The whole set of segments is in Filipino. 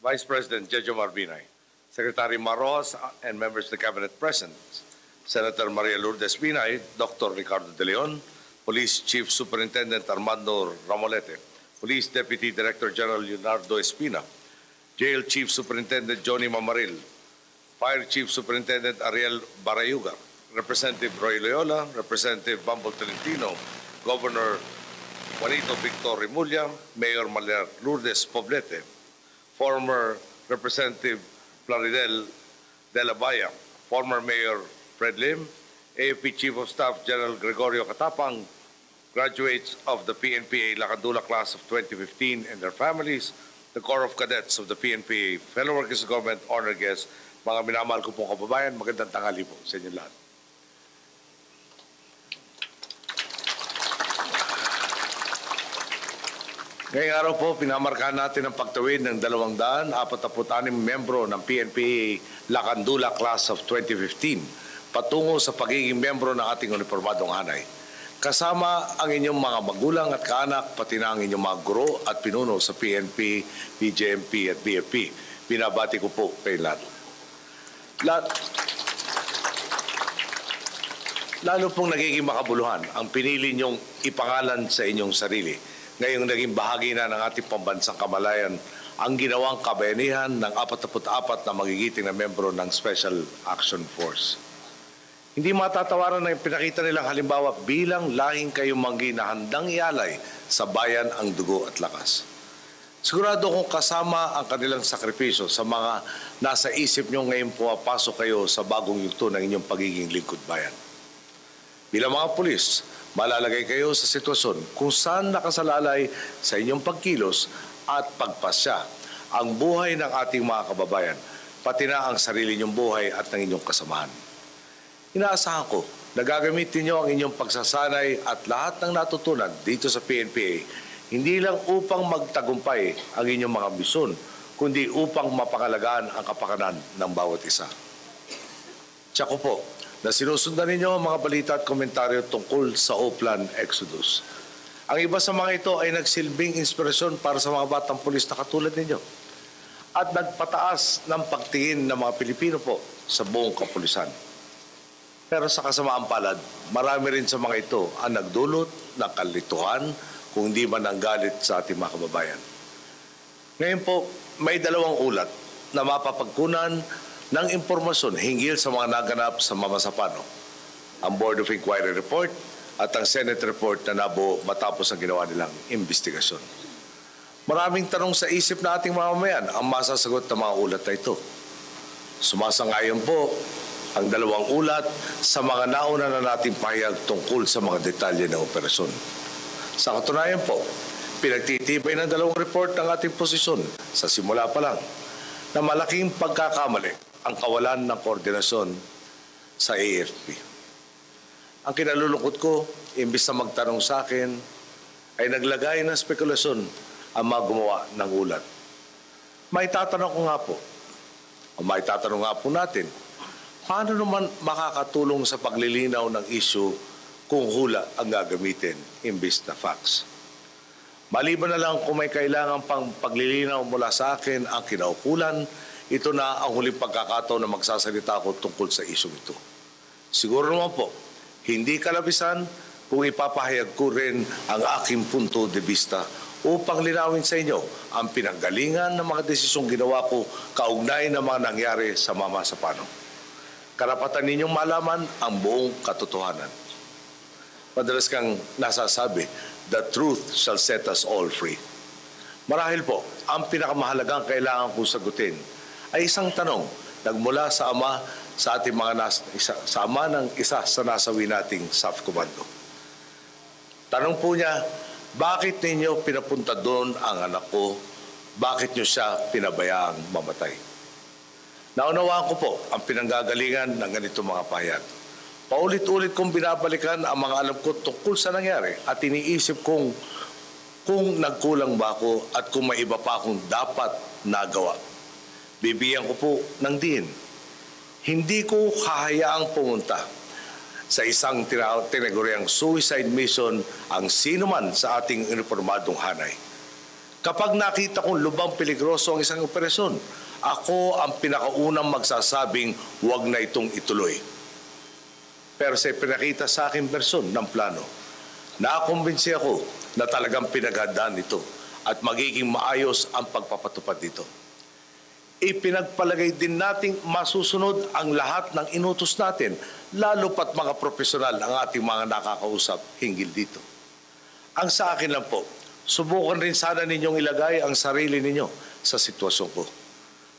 Vice President Jojo Marbinay, Secretary Maros and members of the Cabinet present, Senator Maria Lourdes Binay, Dr. Ricardo De Leon, Police Chief Superintendent Armando Ramolete, Police Deputy Director General Leonardo Espina, Jail Chief Superintendent Johnny Mamaril, Fire Chief Superintendent Ariel Barayuga, Representative Roy Loyola, Representative Bumble Tolentino, Governor Juanito Victor Rimulya, Mayor Maria Lourdes Poblete, former Representative Plaridel de la Baya, former Mayor Fred Lim, AFP Chief of Staff General Gregorio Catapang, graduates of the PNPA Lacandula class of 2015 and their families, the Corps of Cadets of the PNPA, fellow workers of government, honor guests, mga minamahal ko pong kababayan, magandang tanghali po sa inyo lahat. Ngayong araw po, pinamarkahan natin ang pagtawid ng 246 membro ng PNPA Lacandula Class of 2015 patungo sa pagiging membro ng ating uniformadong hanay. Kasama ang inyong mga magulang at kaanak, pati na ang inyong mga guro at pinuno sa PNP, PJMP at BFP. Binabati ko po kay lahat. Lalo pong nagiging makabuluhan ang pinili niyong ipangalan sa inyong sarili. Ngayong naging bahagi na ng ating pambansang kamalayan ang ginawang kabayanihan ng 44 na magigiting na membro ng Special Action Force. Hindi matatawaran na yung pinakita nilang halimbawa bilang lahing kayumanggi na handang ialay sa bayan ang dugo at lakas. Sigurado kong kasama ang kanilang sakripisyo sa mga nasa isip nyo ngayon pumapasok kayo sa bagong yugto ng inyong pagiging lingkod bayan. Bilang mga pulis, malalagay kayo sa sitwasyon kung saan nakasalalay sa inyong pagkilos at pagpasya ang buhay ng ating mga kababayan, pati na ang sarili ninyong buhay at ng inyong kasamahan. Inaasahan ko na gagamitin niyo ang inyong pagsasanay at lahat ng natutunan dito sa PNPA hindi lang upang magtagumpay ang inyong mga misyon, kundi upang mapangalagaan ang kapakanan ng bawat isa. Tiyak ko po na sinusundan ninyo ang mga balita at komentaryo tungkol sa Oplan Exodus. Ang iba sa mga ito ay nagsilbing inspirasyon para sa mga batang pulis na katulad ninyo at nagpataas ng pagtingin ng mga Pilipino po sa buong kapulisan. Pero sa kasamaan palad, marami rin sa mga ito ang nagdulot ng kalituhan kung di man ang galit sa ating mga kababayan. Ngayon po, may dalawang ulat na mapapagkunan ng impormasyon hinggil sa mga naganap sa Mamasapano. Ang Board of Inquiry Report at ang Senate Report na nabuo matapos ang ginawa nilang investigasyon. Maraming tanong sa isip na ating mamamayan ang masasagot ng mga ulat na ito. Sumasangayon po ang dalawang ulat sa mga nauna na nating pahayag tungkol sa mga detalye ng operasyon. Sa katunayan po, pinagtitibay ng dalawang report ng ating posisyon sa simula pa lang na malaking pagkakamali ang kawalan ng koordinasyon sa AFP. Ang kinalulungkot ko, imbis na magtanong sa akin, ay naglagay ng spekulasyon ang mga gumawa ng ulat. May tatanong nga po natin, paano naman makakatulong sa paglilinaw ng issue kung hula ang gagamitin imbis na facts? Maliban na lang kung may kailangan pang paglilinaw mula sa akin ang kinaukulan, ito na ang huling pagkakataon na magsasalita ko tungkol sa isyong ito. Siguro naman po, hindi kalabisan kung ipapahayag ko rin ang aking punto de vista upang linawin sa inyo ang pinanggalingan ng mga desisyong ginawa ko kaugnay ng mga nangyari sa Mamasapano. Karapatan ninyong malaman ang buong katotohanan. Madalas kang nasasabi, the truth shall set us all free. Marahil po, ang pinakamahalagang kailangan kong sagutin ay isang tanong nagmula sa ama sa ating sa ama ng isa sa nasawi nating SAF Commando. Tanong po niya, bakit ninyo pinapunta doon ang anak ko? Bakit niyo siya pinabayaang mamatay? Naunawaan ko po ang pinanggagalingan ng ganito mga pahayag. Paulit-ulit kong binabalikan ang mga alam ko tungkol sa nangyari at iniisip kong kung nagkulang ba ako at kung may iba pa akong dapat nagawa. Bibigyan ko po ng diin. Hindi ko hahayaang pumunta sa isang tinaguriang suicide mission ang sino man sa ating uniformadong hanay. Kapag nakita kong lubang peligroso ang isang operasyon, ako ang pinakaunang magsasabing huwag na itong ituloy. Pero sa pinakita sa aking bersyon ng plano, nakumbinsi ako na talagang pinaghandaan ito at magiging maayos ang pagpapatupad dito. Ipinagpalagay din nating masusunod ang lahat ng inutos natin, lalo pat mga profesional ang ating mga nakakausap hinggil dito. Ang sa akin lang po, subukan rin sana ninyong ilagay ang sarili ninyo sa sitwasyon ko.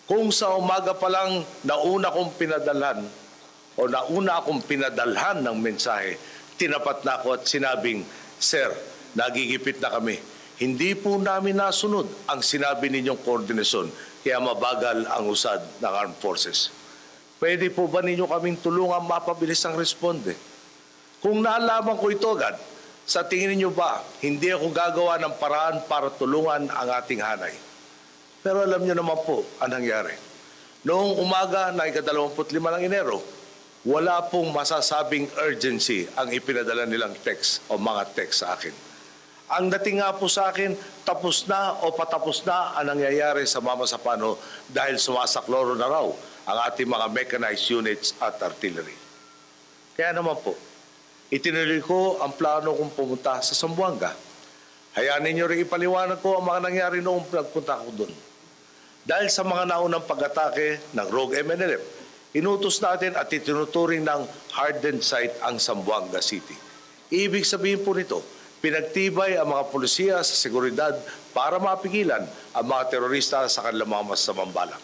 Kung sa umaga pa lang nauna akong pinadalhan ng mensahe, tinapat na ako at sinabing, Sir, nagigipit na kami. Hindi po namin nasunod ang sinabi ninyong koordinasyon, kaya mabagal ang usad ng armed forces. Pwede po ba ninyo kaming tulungan mapabilis ang responde? Kung naalaman ko ito agad, sa tingin niyo ba, hindi ako gagawa ng paraan para tulungan ang ating hanay? Pero alam niyo naman po ang nangyari. Noong umaga na ika-25 ng Enero, wala pong masasabing urgency ang ipinadala nilang text o mga text sa akin. Ang dating nga po sa akin, tapos na o patapos na ang nangyayari sa Mama Sapano dahil sumasakloro na raw ang ating mga mechanized units at artillery. Kaya naman po, itinuloy ko ang plano kong pumunta sa Zamboanga. Hayaan ninyo rin ipaliwanag ko ang mga nangyari noong nagpunta ko doon. Dahil sa mga naunang pag-atake ng Rogue MNLF, inutos natin at itinuturing ng hardened site ang Zamboanga City. Ibig sabihin po nito, pinagtibay ang mga pulisiya sa seguridad para mapigilan ang mga terorista sa kanilang mga masasamang balak.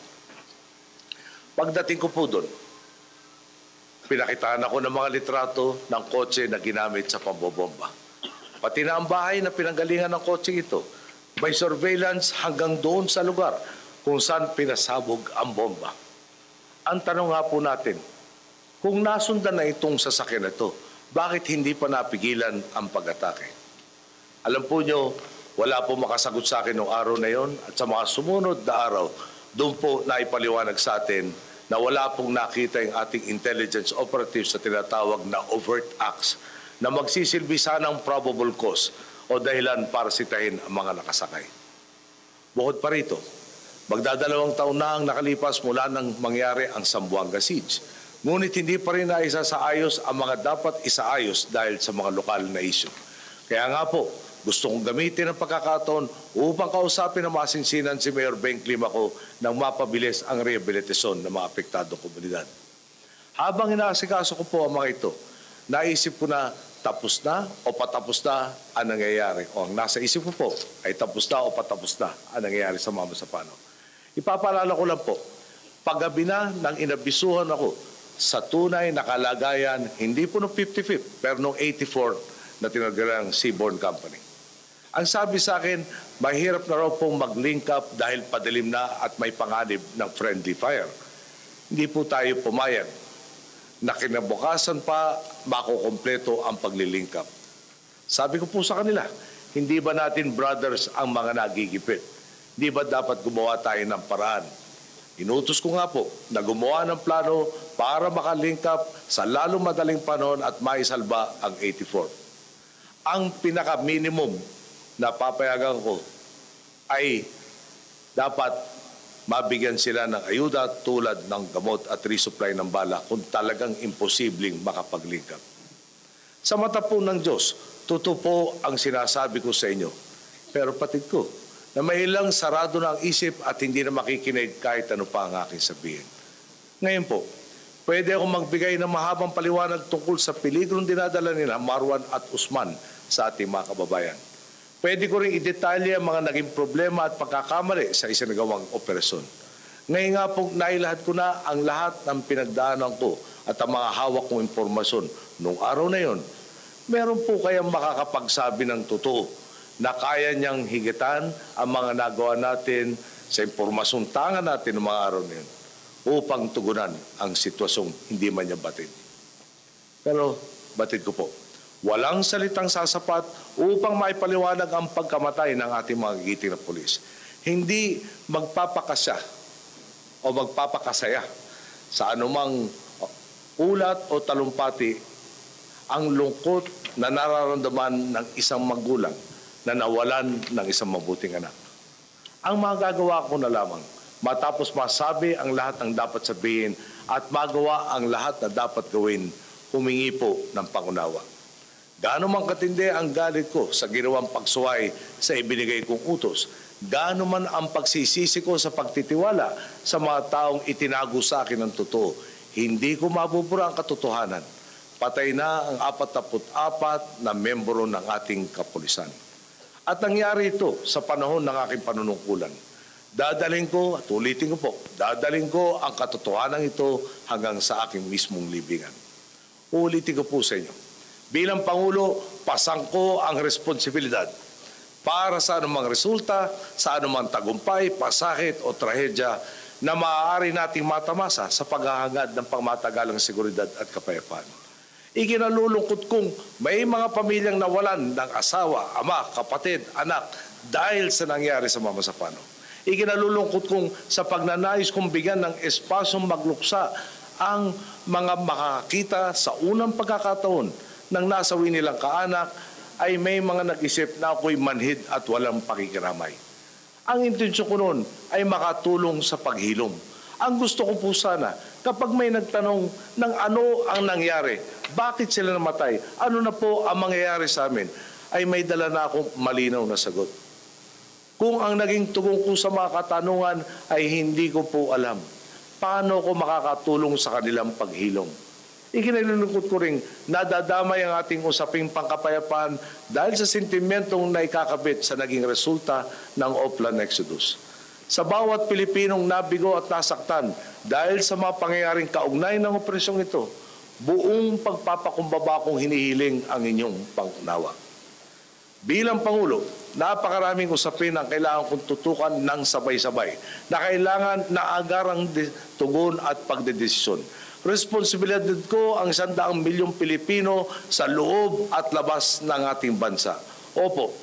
Pagdating ko po doon, pinakitaan ako ng mga litrato ng kotse na ginamit sa pambobomba. Pati na ang bahay na pinanggalingan ng kotse ito, may surveillance hanggang doon sa lugar kung saan pinasabog ang bomba. Ang tanong nga po natin, kung nasundan na itong sasakyan na ito, bakit hindi pa napigilan ang pag-atake? Alam po nyo, wala po makasagot sa akin noong araw na yon at sa mga sumunod na araw, doon po naipaliwanag sa atin na wala pong nakita yung ating intelligence operatives sa tinatawag na overt acts na magsisilbi sanang probable cause o dahilan para sitahin ang mga nakasakay. Bukod pa rito, magdadalawang taon na ang nakalipas mula nang mangyari ang Zamboanga Siege. Ngunit hindi pa rin naisa sa ayos ang mga dapat isaayos dahil sa mga lokal na issue. Kaya nga po, gusto kong gamitin ang pagkakataon upang kausapin ng masinsinan si Mayor Beng Climaco nang mapabilis ang rehabilitasyon ng mga apektadong komunidad. Habang inaasikaso ko po ang mga ito, naisip ko na tapos na o patapos na ang nangyayari. O ang nasa isip ko po ay tapos na o patapos na ang nangyayari sa Mama Sapano. Ipapaalala ko lang po, paggabi na nang inabisuhan ako sa tunay na kalagayan, hindi po noong 55th, pero noong 84 na tinagdalang Seaborne Company. Ang sabi sa akin, mahirap na raw pong mag-link up dahil padilim na at may panganib ng friendly fire. Hindi po tayo pumayag na kinabukasan pa makukompleto ang pagli-link up. Sabi ko po sa kanila, hindi ba natin brothers ang mga nagigipit? Hindi ba dapat gumawa tayo ng paraan? Inutos ko nga po na gumawa ng plano para makalink up sa lalong madaling panahon at maisalba ang 84. Ang pinaka-minimum na papayagan ko ay dapat mabigyan sila ng ayuda tulad ng gamot at resupply ng bala kung talagang imposibleng makapag-link up. Sa mata po ng Diyos, totoo po ang sinasabi ko sa inyo. Pero patid ko na may ilang sarado na ang isip at hindi na makikinig kahit ano pa ang aking sabihin. Ngayon po, pwede akong magbigay ng mahabang paliwanag tungkol sa peligrong dinadala nila Marwan at Usman sa ating mga kababayan. Pwede ko rin i-detalye ang mga naging problema at pagkakamali sa isinagawang operasyon. Ngayon nga po, nailahad ko na ang lahat ng pinagdaanan ko at ang mga hawak kong impormasyon noong araw na yon. Meron po kayang makakapagsabi ng totoo na kaya niyang higitan ang mga nagawa natin sa impormasyong tanga natin noong mga araw na yun upang tugunan ang sitwasyong hindi man niya batid. Pero batid ko po, walang salitang sasapat upang maipaliwanag ang pagkamatay ng ating mga gigiting na pulis. Hindi magpapakasya o magpapakasaya sa anumang ulat o talumpati ang lungkot na nararamdaman ng isang magulang na nawalan ng isang mabuting anak. Ang magagawa ko na lamang, matapos masabi ang lahat ng dapat sabihin at magawa ang lahat na dapat gawin, humingi po ng pangunawa. Gaano man katindi ang galit ko sa ginawang pagsuway sa ibinigay kong utos, gaano man ang pagsisisi ko sa pagtitiwala sa mga taong itinago sa akin ng totoo, hindi ko mabubura ang katotohanan. Patay na ang 44 na membro ng ating kapulisan. At nangyari ito sa panahon ng aking panunungkulan. Dadalhin ko, at ulitin ko po, dadalhin ko ang katotohanan ito hanggang sa aking mismong libingan. Ulitin ko po sa inyo. Bilang Pangulo, pasang ko ang responsibilidad para sa anumang resulta, sa anumang tagumpay, pasakit o trahedya na maaari nating matamasa sa paghahangad ng pangmatagalang seguridad at kapayapaan. Ikinalulungkot kong may mga pamilyang nawalan ng asawa, ama, kapatid, anak dahil sa nangyari sa Mama Sapano. Ikinalulungkot kong sa pagnanais kong bigyan ng espasyong magluksa ang mga makakita sa unang pagkakataon ng nasawi nilang kaanak ay may mga nag-isip na ako'y manhid at walang pakikiramay. Ang intensyon ko noon ay makatulong sa paghilom. Ang gusto ko po sana, kapag may nagtanong ng ano ang nangyari, bakit sila namatay, ano na po ang mangyayari sa amin, ay may dala na akong malinaw na sagot. Kung ang naging tugon ko sa mga katanungan ay hindi ko po alam, paano ko makakatulong sa kanilang paghilom? Ikinalulungkot ko ring nadadamay ang ating usaping pangkapayapaan dahil sa sentimentong naikakabit sa naging resulta ng Oplan Exodus. Sa bawat Pilipinong nabigo at nasaktan dahil sa mga pangyayaring kaugnay ng operasyong ito, buong pagpapakumbaba kong hinihiling ang inyong pangunawa. Bilang Pangulo, napakaraming usapin ang kailangan kong tutukan ng sabay-sabay na kailangan na agarang tugon at pagdedesisyon. Responsibilidad ko ang 100 milyong Pilipino sa loob at labas ng ating bansa. Opo,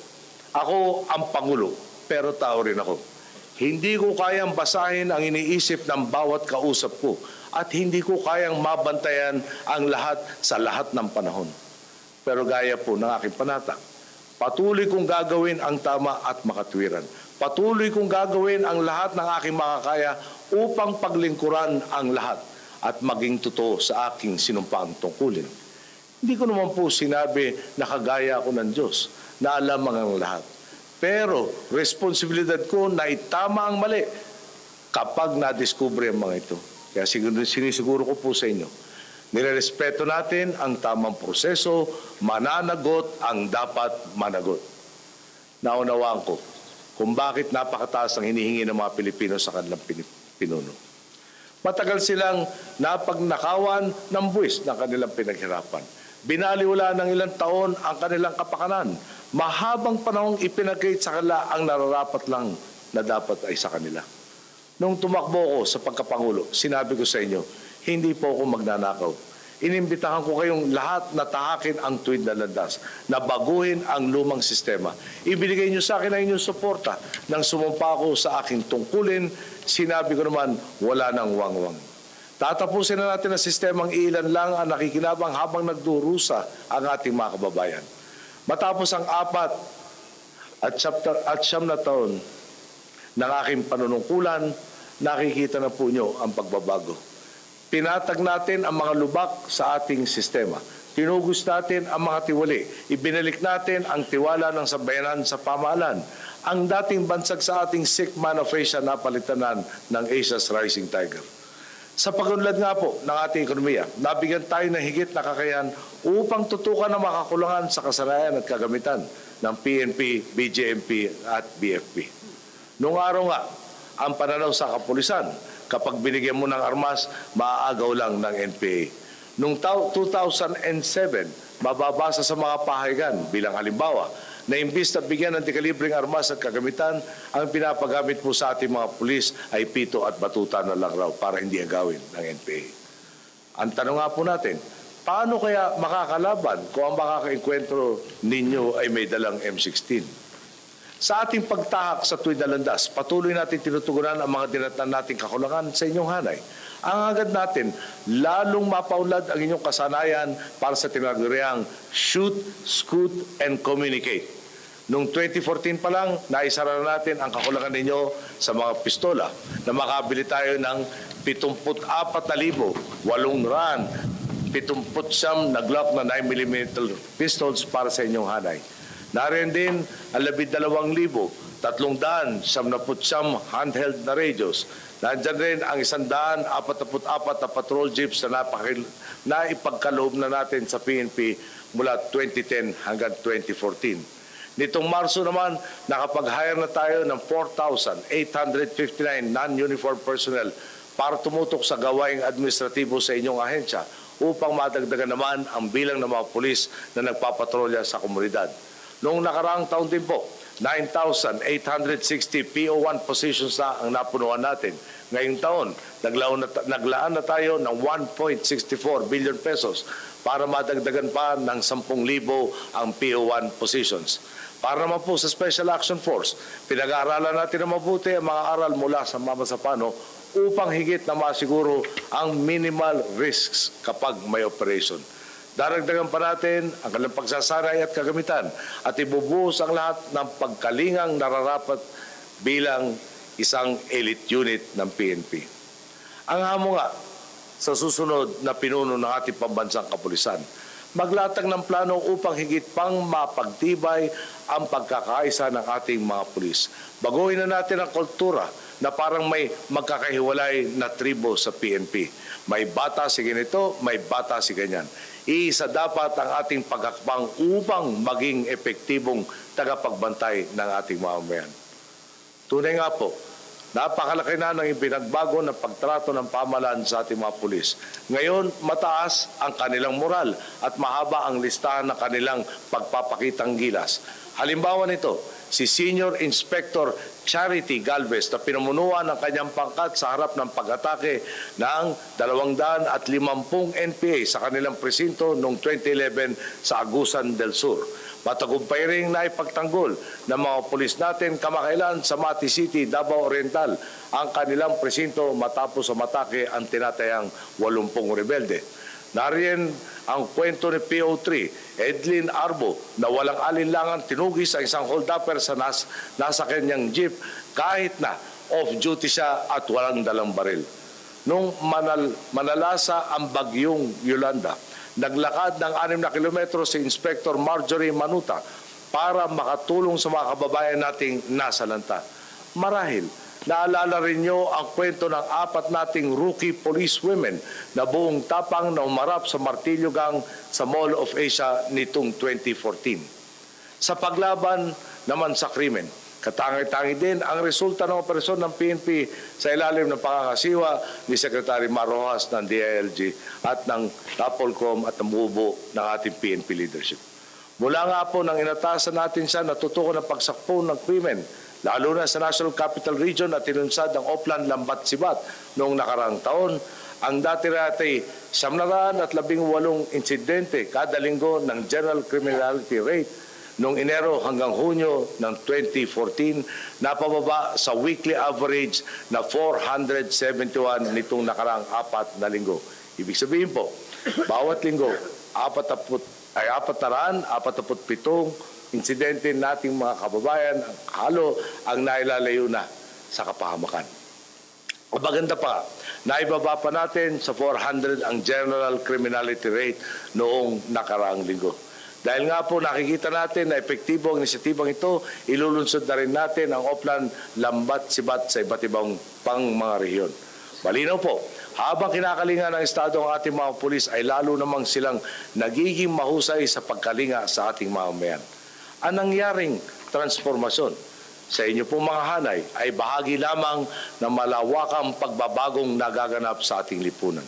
ako ang Pangulo, pero tao rin ako. Hindi ko kayang basahin ang iniisip ng bawat kausap ko at hindi ko kayang mabantayan ang lahat sa lahat ng panahon. Pero gaya po ng aking panata, patuloy kong gagawin ang tama at makatwiran. Patuloy kong gagawin ang lahat ng aking makakaya upang paglingkuran ang lahat at maging totoo sa aking sinumpang tungkulin. Hindi ko naman po sinabi na kagaya ako ng Diyos na alam ang lahat. Pero responsibilidad ko na itama ang mali kapag nadiskubre ang mga ito. Kaya sinisiguro ko po sa inyo, nirerespeto natin ang tamang proseso, mananagot ang dapat managot. Naunawaan ko kung bakit napakataas ang hinihingi ng mga Pilipino sa kanilang pinuno. Matagal silang napagnakawan ng buwis ng kanilang pinaghirapan. Binaliwala ng ilang taon ang kanilang kapakanan. Mahabang panahong ipinagkait sa kanila ang nararapat lang na dapat ay sa kanila. Nung tumakbo ko sa pagkapangulo, sinabi ko sa inyo, hindi po ako magnanakaw. Inimbitahan ko kayong lahat na tahakin ang tuwid na landas, na baguhin ang lumang sistema. Ibinigay niyo sa akin ang inyong suporta. Nang sumumpa ko sa aking tungkulin, sinabi ko naman, wala nang wangwang. Tatapusin na natin ang sistemang ilan lang ang nakikinabang habang nagdurusa ang ating mga kababayan. Matapos ang 4 at 9 na taon ng aking panunungkulan, nakikita na po nyo ang pagbabago. Pinatag natin ang mga lubak sa ating sistema. Tinugos natin ang mga tiwali. Ibinalik natin ang tiwala ng sambayanan sa pamahalaan. Ang dating bansag sa ating sick man of Asia na palitanan ng Asia's Rising Tiger. Sa pagunlad nga po ng ating ekonomiya, nabigyan tayo ng higit na kakayahan upang tutukan ang makakulangan sa kasanayan at kagamitan ng PNP, BJMP at BFP. Noong araw nga, ang pananaw sa kapulisan, kapag binigyan mo ng armas, maaagaw lang ng NPA. Noong 2007, mababasa sa mga pahayagan bilang halimbawa, na imbis na bigyan ng dekalibreng armas at kagamitan, ang pinapagamit po sa ating mga pulis ay pito at batuta na lang raw para hindi agawin ng NPA. Ang tanong nga po natin, paano kaya makakalaban kung ang makakaenkwentro ninyo ay may dalang M16? Sa ating pagtahak sa tuwid na landas, patuloy natin tinutugunan ang mga dinatnan nating kakulangan sa inyong hanay. Ang agad natin, lalong mapaulad ang inyong kasanayan para sa tinaguriang shoot, scoot, and communicate. Noong 2014 pa lang, naisara na natin ang kakulangan ninyo sa mga pistola na makabili tayo ng 74,800 79 na Glock na 9mm pistols para sa inyong hanay. Nariyan din ang 12,379 handheld na radios. Nandiyan rin ang 144 na patrol jeeps na ipagkaloob na natin sa PNP mula 2010 hanggang 2014. Nitong Marso naman, nakapag-hire na tayo ng 4,859 non-uniform personnel para tumutok sa gawaing administratibo sa inyong ahensya upang madagdagan naman ang bilang ng mga pulis na nagpapatrolya sa komunidad. Noong nakaraang taon din po, 9,860 PO1 positions na ang napunuan natin. Ngayong taon, naglaan na tayo ng 1.64 billion pesos para madagdagan pa ng 10,000 ang PO1 positions. Para naman po sa Special Action Force, pinag-aaralan natin na mabuti ang mga aral mula sa Mama Sapano upang higit na masiguro ang minimal risks kapag may operation. Daragdagan pa natin ang kanilang pagsasanay at kagamitan at ibubuhos ang lahat ng pagkalingang nararapat bilang isang elite unit ng PNP. Ang hamo nga sa susunod na pinuno ng ating pambansang kapulisan, maglatag ng plano upang higit pang mapagtibay ang pagkakaisa ng ating mga pulis. Baguhin na natin ang kultura na parang may magkakahiwalay na tribo sa PNP. May bata si ganito, may bata si ganyan. Iisa dapat ang ating paghakbang upang maging epektibong tagapagbantay ng ating mamamayan. Tunay nga po, napakalaki na ng ipinagbago ng pagtrato ng pamahalaan sa ating mga pulis. Ngayon, mataas ang kanilang moral at mahaba ang listahan ng kanilang pagpapakitang gilas. Halimbawa nito, si Senior Inspector Charity Galvez na pinumunuan ng kanyang pangkat sa harap ng pag-atake ng 250 NPA sa kanilang presinto noong 2011 sa Agusan del Sur. Matagumpay rin na ipagtanggol ng mga pulis natin kamakailan sa Mati City, Davao Oriental ang kanilang presinto matapos sa matake ang tinatayang 80 rebelde. Nariyan ang kwento ni PO3, Edlin Arbo, na walang alinlangan tinugis ang isang hold-upper sa nasa kanyang jeep kahit na off-duty siya at walang dalang baril. Nung manalasa ang bagyong Yolanda, naglakad ng 6 na kilometro si Inspector Marjorie Manuta para makatulong sa mga kababayan nating nasa lanta. Marahil, naalala rin nyo ang kwento ng 4 nating rookie police women na buong tapang na umarap sa Martillo Gang sa Mall of Asia nitong 2014. Sa paglaban naman sa krimen, katangi-tangi din ang resulta ng operasyon ng PNP sa ilalim ng pangangasiwa ni Secretary Mar Rojas ng DILG at ng NAPOLCOM at ng buo ng ating PNP leadership. Mula nga po nang inatasan natin siya natutukan ng pagsakpo ng krimen, lalo na sa National Capital Region at tinunsad ng Oplan Lambat Sibat noong nakaraang taon, ang dati-dati 718 insidente kada linggo ng general criminality rate noong Enero hanggang Hunyo ng 2014, napababa sa weekly average na 471 nitong nakaraang 4 na linggo. Ibig sabihin po, bawat linggo, 447 insidente nating mga kababayan, halo ang nailalayo na sa kapahamakan. O maganda pa, naibaba pa natin sa 400 ang general criminality rate noong nakaraang linggo. Dahil nga po nakikita natin na epektibo ang inisyatibang ito, ilulunsod na rin natin ang Oplan Lambat Sibat sa iba't ibang pang mga rehiyon. Malinaw po, habang kinakalinga ng Estado ang ating mga pulis ay lalo namang silang nagiging mahusay sa pagkalinga sa ating mamamayan. Ang nangyaring transformasyon sa inyo pong mga hanay ay bahagi lamang ng malawakang pagbabagong nagaganap sa ating lipunan.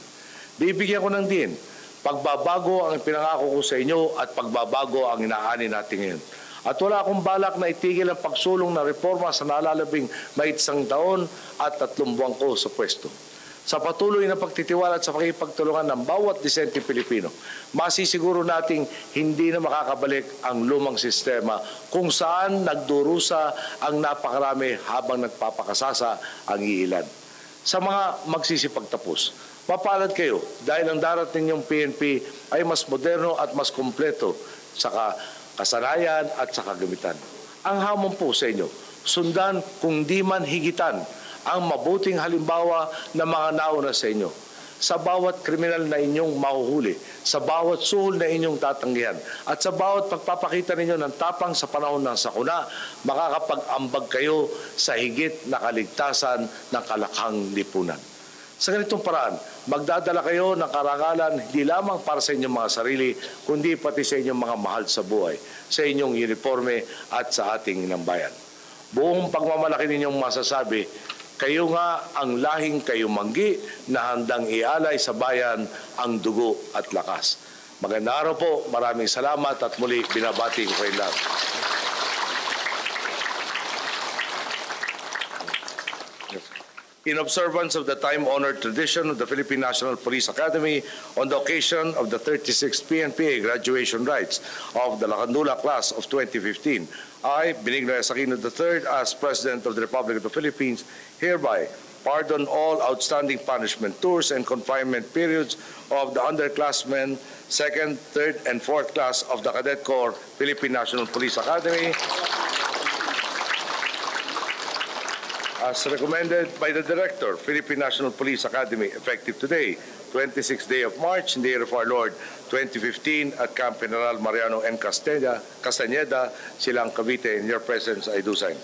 Bibigyan ko ng din, pagbabago ang pinangako ko sa inyo at pagbabago ang inaani natin ngayon. At wala akong balak na itigil ang pagsulong ng reforma sa nalalabing may 1 taon at 3 buwan ko sa pwesto. Sa patuloy na pagtitiwala at sa pakipagtulungan ng bawat disente Pilipino, masisiguro nating hindi na makakabalik ang lumang sistema kung saan nagdurusa ang napakarami habang nagpapakasasa ang iilan. Sa mga magsisipagtapos, mapalad kayo dahil ang darating niyong PNP ay mas moderno at mas kumpleto sa kasanayan at sa kagamitan. Ang hamon po sa inyo, sundan kung di man higitan ang mabuting halimbawa ng mga nauna sa inyo. Sa bawat kriminal na inyong mahuhuli, sa bawat suhol na inyong tatanggihan, at sa bawat pagpapakita ninyo ng tapang sa panahon ng sakuna, makakapag-ambag kayo sa higit na kaligtasan ng kalakhang lipunan. Sa ganitong paraan, magdadala kayo ng karangalan hindi lamang para sa inyong mga sarili, kundi pati sa inyong mga mahal sa buhay, sa inyong uniforme at sa ating nambayan. Buong pagmamalaki ninyong masasabi, kayo nga ang lahing kayumanggi na handang ialay sa bayan ang dugo at lakas. Magandang araw po, maraming salamat at muli binabati ko kayo lahat. In observance of the time-honored tradition of the Philippine National Police Academy on the occasion of the 36th PNPA graduation rites of the Lacandula class of 2015, I, Benigno S. Aquino III, as President of the Republic of the Philippines, hereby pardon all outstanding punishment tours and confinement periods of the underclassmen, 2nd, 3rd, and 4th class of the Cadet Corps, Philippine National Police Academy, as recommended by the Director, Philippine National Police Academy, effective today, 26th day of March, in the year of our Lord, 2015, at Camp General Mariano N. Castañeda, Silang Cavite. In your presence, I do sign.